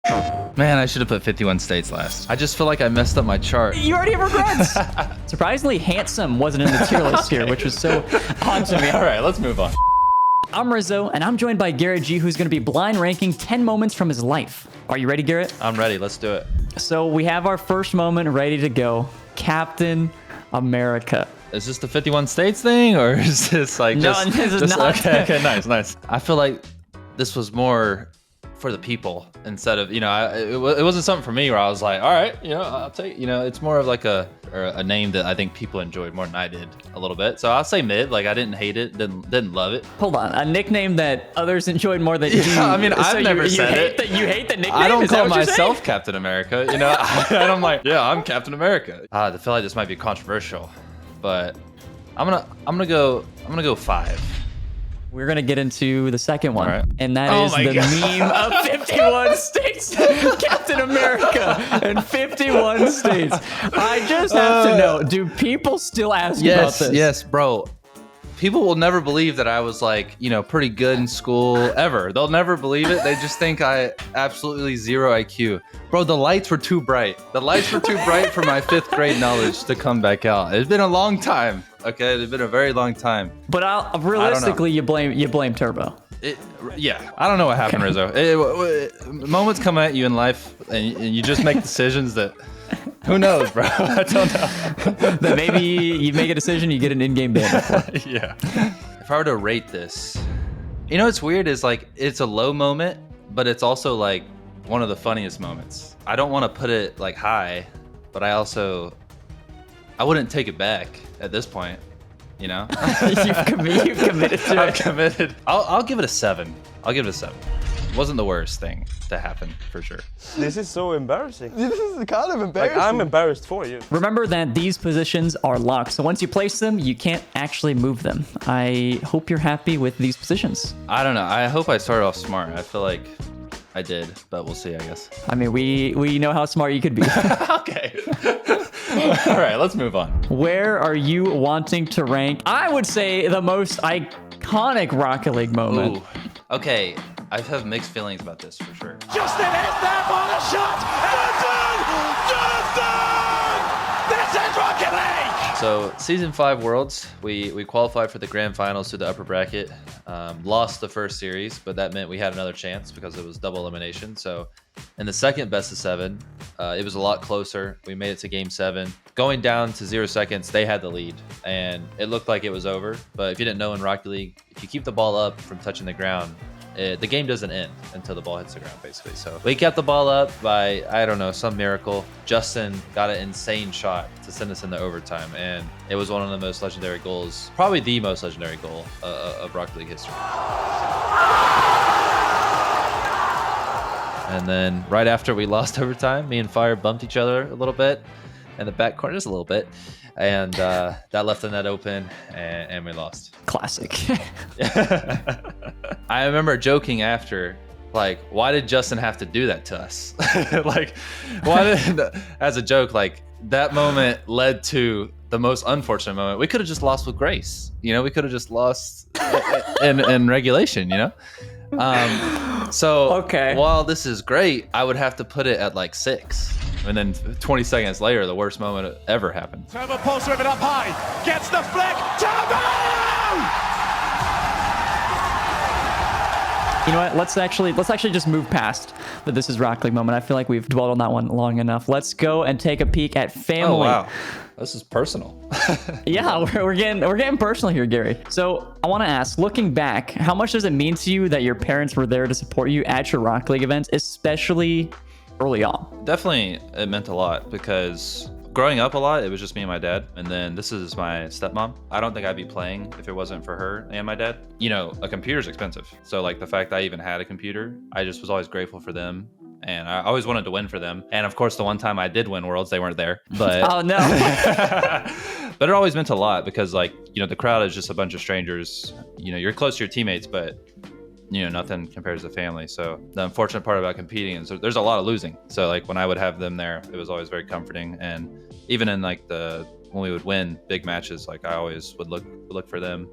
Man, I should have put 51 states last. I just feel like I messed up my chart. You already have regrets. Surprisingly, handsome wasn't in the tier list here, which was so odd to me. All right, let's move on. I'm Rizzo, and I'm joined by GarrettG, who's going to be blind ranking 10 moments from his life. Are you ready, Garrett? I'm ready. Let's do it. So we have our first moment ready to go. Captain America. Is this the 51 states thing, or is this like just... No, this is not. Okay, nice. I feel like this was more for the people instead of, it wasn't something for me where I was like, all right, I'll take, it's more of like a name that I think people enjoyed more than I did a little bit. So I'll say mid. Like, I didn't hate it, didn't love it. Hold on, a nickname that others enjoyed more than you. I mean, I've never said it. You hate the nickname? I don't call myself Captain America. And I'm like, yeah, I'm Captain America. I feel like this might be controversial, but I'm gonna go 5. We're going to get into the second one, right. and that is the meme of 51 states. Captain America in 51 states. I just have to know, do people still ask about this? Yes, bro. People will never believe that I was like, pretty good in school ever. They'll never believe it. They just think I absolutely 0 IQ. Bro, the lights were too bright. The lights were too bright for my 5th grade knowledge to come back out. It's been a long time. Okay, it's been a very long time. But realistically, you blame Turbo. Yeah, I don't know what happened, Rizzo. Moments come at you in life, and you just make decisions that... Who knows, bro? I don't know. That maybe you make a decision, you get an in-game ban. Yeah. If I were to rate this, what's weird is like it's a low moment, but it's also like one of the funniest moments. I don't want to put it like high, but I wouldn't take it back at this point. You've committed to it. I'm committed. I'll give it a 7. I'll give it a 7. It wasn't the worst thing to happen, for sure. This is so embarrassing. This is kind of embarrassing. Like, I'm embarrassed for you. Remember that these positions are locked, so once you place them, you can't actually move them. I hope you're happy with these positions. I don't know. I hope I started off smart. I feel like I did, but we'll see, I guess. I mean, we know how smart you could be. Okay. All right, let's move on. Where are you wanting to rank? I would say the most iconic Rocket League moment. Ooh. Okay, I have mixed feelings about this for sure. Justin hits that for the shot, and Justin! This is Rocket League! So season 5 Worlds, we qualified for the grand finals through the upper bracket. Lost the first series, but that meant we had another chance because it was double elimination. So in the second best of 7, it was a lot closer. We made it to game 7. Going down to 0 seconds, they had the lead, and it looked like it was over. But if you didn't know, in Rocket League, if you keep the ball up from touching the ground, the game doesn't end until the ball hits the ground, basically. So we kept the ball up by, I don't know, some miracle. Justin got an insane shot to send us into overtime, and it was one of the most legendary goals, probably the most legendary goal of Rocket League history. And then right after we lost overtime, me and Fire bumped each other a little bit in the back corner, just a little bit. And that left the net open, and we lost. Classic. I remember joking after, like, why did Justin have to do that to us? Like, as a joke, like, that moment led to the most unfortunate moment. We could have just lost with grace. We could have just lost in regulation, So okay. While this is great, I would have to put it at like 6. And then 20 seconds later, the worst moment ever happened. Turbo pulls it up high, gets the flick, Turbo! You know what? Let's actually just move past the This Is Rocket League moment. I feel like we've dwelled on that one long enough. Let's go and take a peek at family. Oh wow, this is personal. Yeah, we're getting personal here, Gary. So I want to ask, looking back, how much does it mean to you that your parents were there to support you at your Rocket League events, especially early on? Definitely, it meant a lot because growing up a lot, it was just me and my dad. And then this is my stepmom. I don't think I'd be playing if it wasn't for her and my dad. A computer's expensive. So like the fact that I even had a computer, I just was always grateful for them. And I always wanted to win for them. And of course, the one time I did win Worlds, they weren't there. But oh no. But it always meant a lot because the crowd is just a bunch of strangers. You're close to your teammates, but nothing compares to family. So the unfortunate part about competing is there's a lot of losing. So like when I would have them there, it was always very comforting. And even in when we would win big matches, like I always would look for them.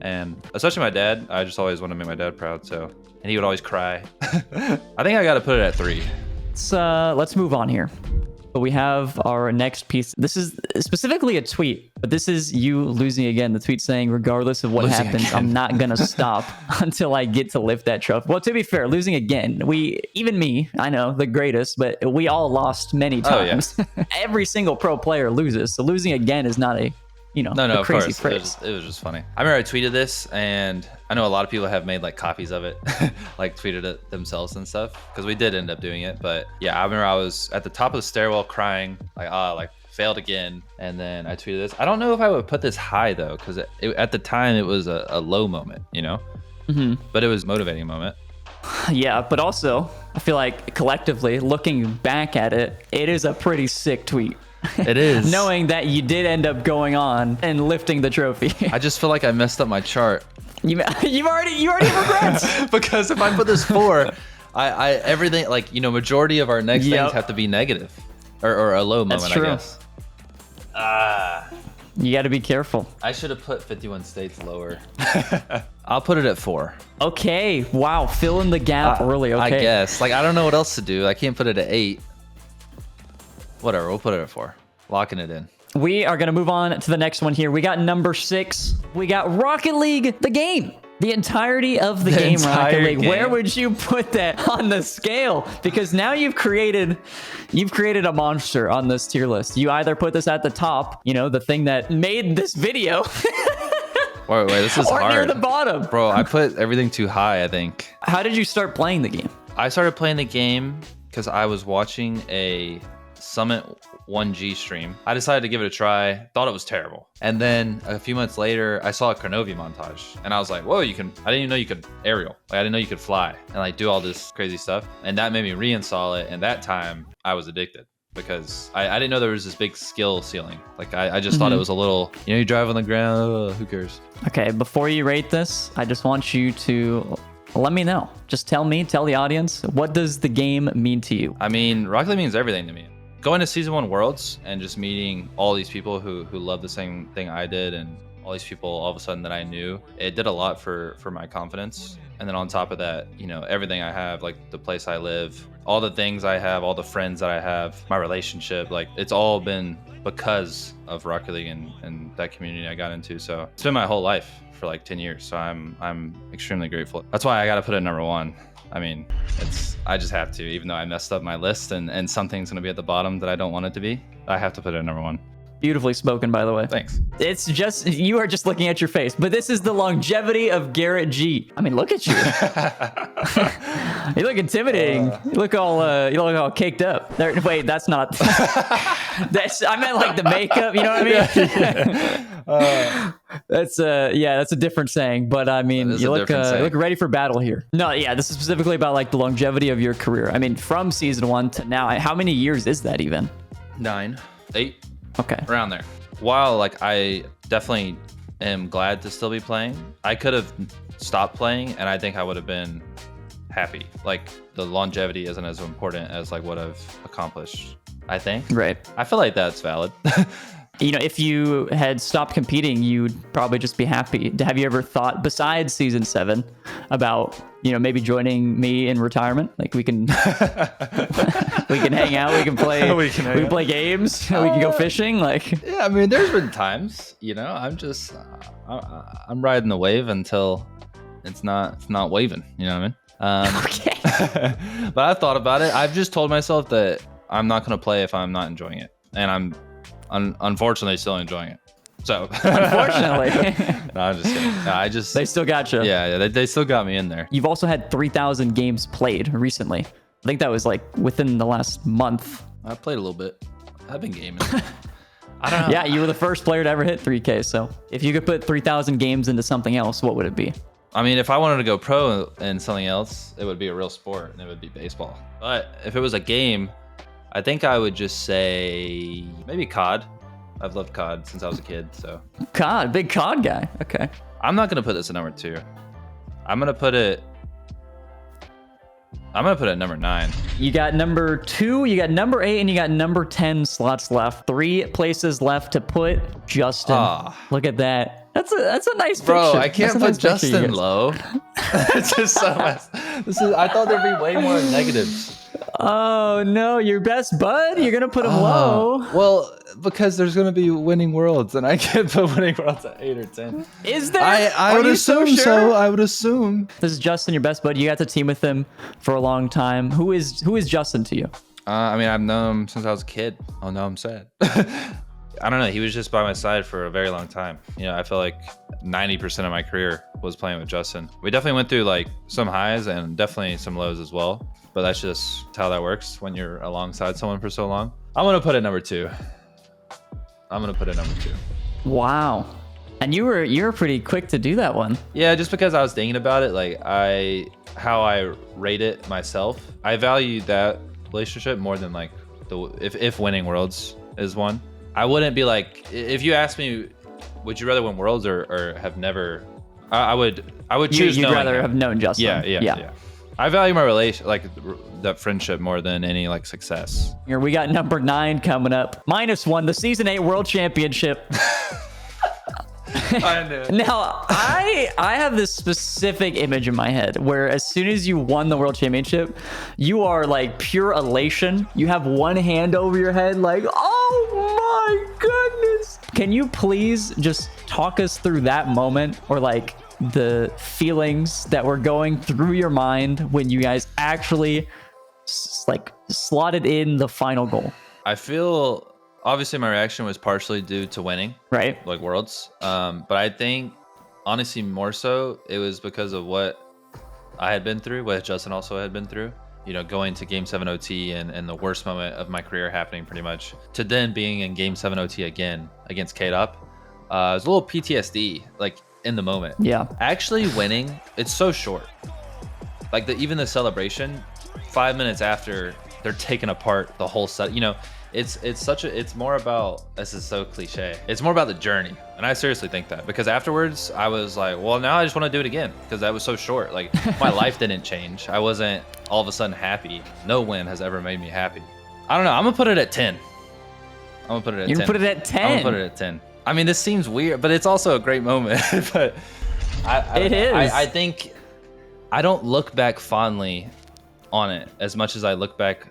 And especially my dad, I just always want to make my dad proud. So, and he would always cry. I think I got to put it at 3. let's move on here. But we have our next piece. This is specifically a tweet, but this is you losing again. The tweet saying, regardless of what Losing happens, again. I'm not going to stop until I get to lift that trophy. Well, to be fair, losing again, even me, I know, the greatest, but we all lost many times. Oh, yeah. Every single pro player loses. So losing again is not a, No, a of crazy course. phrase. It was just funny. I remember I tweeted this, and I know a lot of people have made like copies of it, like tweeted it themselves and stuff, because we did end up doing it. But yeah, I remember I was at the top of the stairwell crying, like failed again, and then I tweeted this. I don't know if I would put this high though, because at the time it was a low moment, but it was a motivating moment. Yeah, but also I feel like collectively looking back at it, it is a pretty sick tweet. It is. Knowing that you did end up going on and lifting the trophy. I just feel like I messed up my chart. you already regrets. Because if I put this 4, I everything, like, majority of our next things have to be negative or a low moment. That's true. I guess. You got to be careful. I should have put 51 states lower. I'll put it at 4. Okay. Wow. Fill in the gap early. Okay. I guess. Like, I don't know what else to do. I can't put it at 8. Whatever. We'll put it at 4. Locking it in. We are going to move on to the next one here. We got number 6. We got Rocket League, the game. The entirety of the game, Rocket League. Where would you put that on the scale? Because now you've created a monster on this tier list. You either put this at the top, the thing that made this video. Wait, this is or hard. near the bottom. Bro, I put everything too high, I think. How did you start playing the game? I started playing the game because I was watching a Summit 1G stream. I decided to give it a try, thought it was terrible. And then a few months later, I saw a Carnovi montage and I was like, whoa, I didn't even know you could aerial. Like, I didn't know you could fly and like do all this crazy stuff. And that made me reinstall it. And that time I was addicted because I didn't know there was this big skill ceiling. Like I just thought it was a little, you drive on the ground, who cares? Okay, before you rate this, I just want you to let me know. Just tell the audience, what does the game mean to you? I mean, Rocket League means everything to me. Going to Season 1 Worlds and just meeting all these people who love the same thing I did, and all these people all of a sudden that I knew, it did a lot for my confidence. And then on top of that, everything I have, like the place I live, all the things I have, all the friends that I have, my relationship, like it's all been because of Rocket League and that community I got into. So it's been my whole life for like 10 years. So I'm extremely grateful. That's why I got to put it number 1. I mean, I just have to, even though I messed up my list and something's going to be at the bottom that I don't want it to be, I have to put it at number 1. Beautifully spoken, by the way. Thanks. It's just, you are just looking at your face, but this is the longevity of GarrettG. I mean, look at you. You look intimidating. You look all caked up. Wait, that's not, I meant like the makeup, you know what I mean? That's a different saying, but I mean, you look ready for battle here. No, yeah, this is specifically about like the longevity of your career. I mean, from Season 1 to now, how many years is that even? 9, 8. Okay. Around there. While like I definitely am glad to still be playing, I could have stopped playing and I think I would have been happy. Like the longevity isn't as important as like what I've accomplished, I think. Right. I feel like that's valid. If you had stopped competing, you'd probably just be happy. Have you ever thought, besides Season 7, about, maybe joining me in retirement? Like we can we can hang out, we can play play games, we can go fishing. Like, yeah, I mean, there's been times, I'm just I'm riding the wave until it's not waving, you know what I mean? Okay. But I've thought about it. I've just told myself that I'm not going to play if I'm not enjoying it, and I'm unfortunately still enjoying it. So unfortunately. No, I'm just kidding. No, they still got you. Yeah, they still got me in there. You've also had 3,000 games played recently. I think that was like within the last month. I played a little bit. I've been gaming. I don't know. Yeah, you were the first player to ever hit 3K. So if you could put 3,000 games into something else, what would it be? I mean, if I wanted to go pro in something else, it would be a real sport, and it would be baseball. But if it was a game, I think I would just say maybe COD. I've loved COD since I was a kid, so. COD, big COD guy. Okay. I'm not gonna put this at number 2. I'm gonna put it at number 9. You got number 2, you got number 8, and you got number 10 slots left. 3 places left to put Justin. Look at that. That's a nice picture. Bro, I can't put nice Justin low. It's just so much. I thought there'd be way more negatives. Oh no, your best bud? You're gonna put him low. Well, because there's gonna be winning worlds, and I can't put winning worlds at 8 or 10. Is there? I Are would you assume sure? so. I would assume. This is Justin, your best bud. You got to team with him for a long time. Who is Justin to you? I mean, I've known him since I was a kid. Oh no, I'm sad. I don't know. He was just by my side for a very long time. You know, I feel like 90% of my career was playing with Justin. We definitely went through like some highs and definitely some lows as well. But that's just how that works when you're alongside someone for so long. I'm gonna put it number 2. Wow. And you were pretty quick to do that one. Yeah, just because I was thinking about it, like how I rate it myself. I value that relationship more than like if winning worlds is one. I wouldn't be like, if you asked me, would you rather win worlds or have never? I would choose. You'd knowing rather him. have known Justin. Yeah. I value my relation, like that friendship, more than any like success. Here we got number 9 coming up. -1, the Season 8 World Championship. I knew. Now, I have this specific image in my head where as soon as you won the World Championship, you are like pure elation. You have one hand over your head like, oh my goodness. Can you please just talk us through that moment, or like the feelings that were going through your mind when you guys actually like slotted in the final goal? I feel obviously my reaction was partially due to winning, right? Like worlds. But I think honestly more so it was because of what I had been through, what Justin also had been through. You know, going to Game 7 OT and the worst moment of my career happening pretty much, to then being in Game 7 OT again against K-Dop. It was a little PTSD, like in the moment. Yeah. Actually winning, it's so short. Like even the celebration, 5 minutes after, they're taking apart the whole set. You know, it's more about, this is so cliche, it's more about the journey. And I seriously think that, because afterwards I was like, well, now I just want to do it again, because that was so short. Like my life didn't change. I wasn't all of a sudden happy. No win has ever made me happy. I don't know, I'm gonna put it at 10. You're gonna put it at 10? I'm gonna put it at 10. I mean, this seems weird, but it's also a great moment. But it is. I think I don't look back fondly on it as much as I look back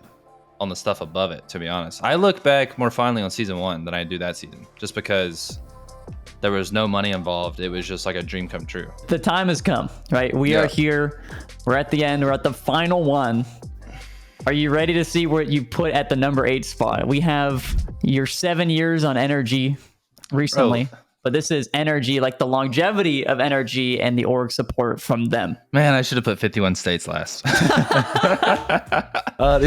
on the stuff above it, to be honest. I look back more fondly on season 1 than I do that season, just because there was no money involved. It was just like a dream come true. The time has come, right? We are here. We're at the end. We're at the final one. Are you ready to see where you put at the number 8 spot? We have your 7 years on NRG recently. Oh. But this is NRG, like the longevity of NRG and the org support from them. Man, I should have put 51 states last. These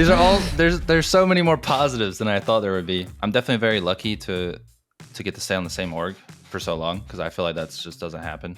are all, there's so many more positives than I thought there would be. I'm definitely very lucky to get to stay on the same org for so long, because I feel like that just doesn't happen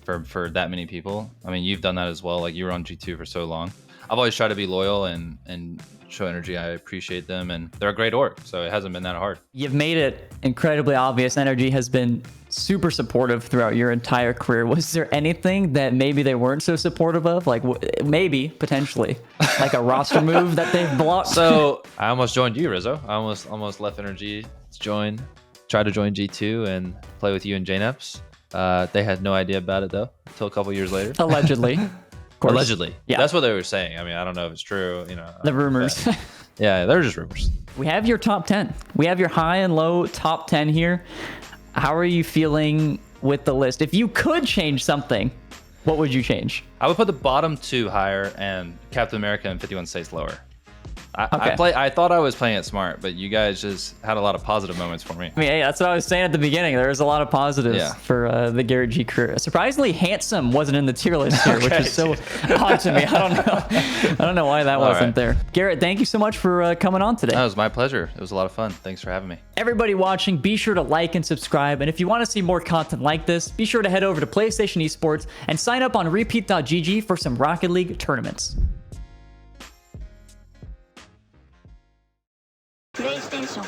for that many people. I mean, you've done that as well. Like you were on G2 for so long. I've always tried to be loyal and show NRG. I appreciate them, and they're a great org, so it hasn't been that hard. You've made it incredibly obvious. NRG has been super supportive throughout your entire career. Was there anything that maybe they weren't so supportive of? Like maybe, potentially, like a roster move that they've blocked? So I almost joined you, Rizzo. I almost left NRG to tried to join G2 and play with you and JNEPS. They had no idea about it, though, until a couple years later. Allegedly. Allegedly. Yeah. That's what they were saying. I mean, I don't know if it's true, you know. The rumors. Yeah, they're just rumors. We have your top 10. We have your high and low top 10 here. How are you feeling with the list? If you could change something, what would you change? I would put the bottom 2 higher and Captain America and 51 States lower. Okay. I thought I was playing it smart, but you guys just had a lot of positive moments for me. I mean, hey, that's what I was saying at the beginning. There was a lot of positives for the GarrettG career. Surprisingly, Handsome wasn't in the tier list here, which is so odd to me. I don't know why that wasn't there. Garrett, thank you so much for coming on today. That was my pleasure. It was a lot of fun. Thanks for having me. Everybody watching, be sure to like and subscribe. And if you want to see more content like this, be sure to head over to PlayStation Esports and sign up on repeat.gg for some Rocket League tournaments. PlayStation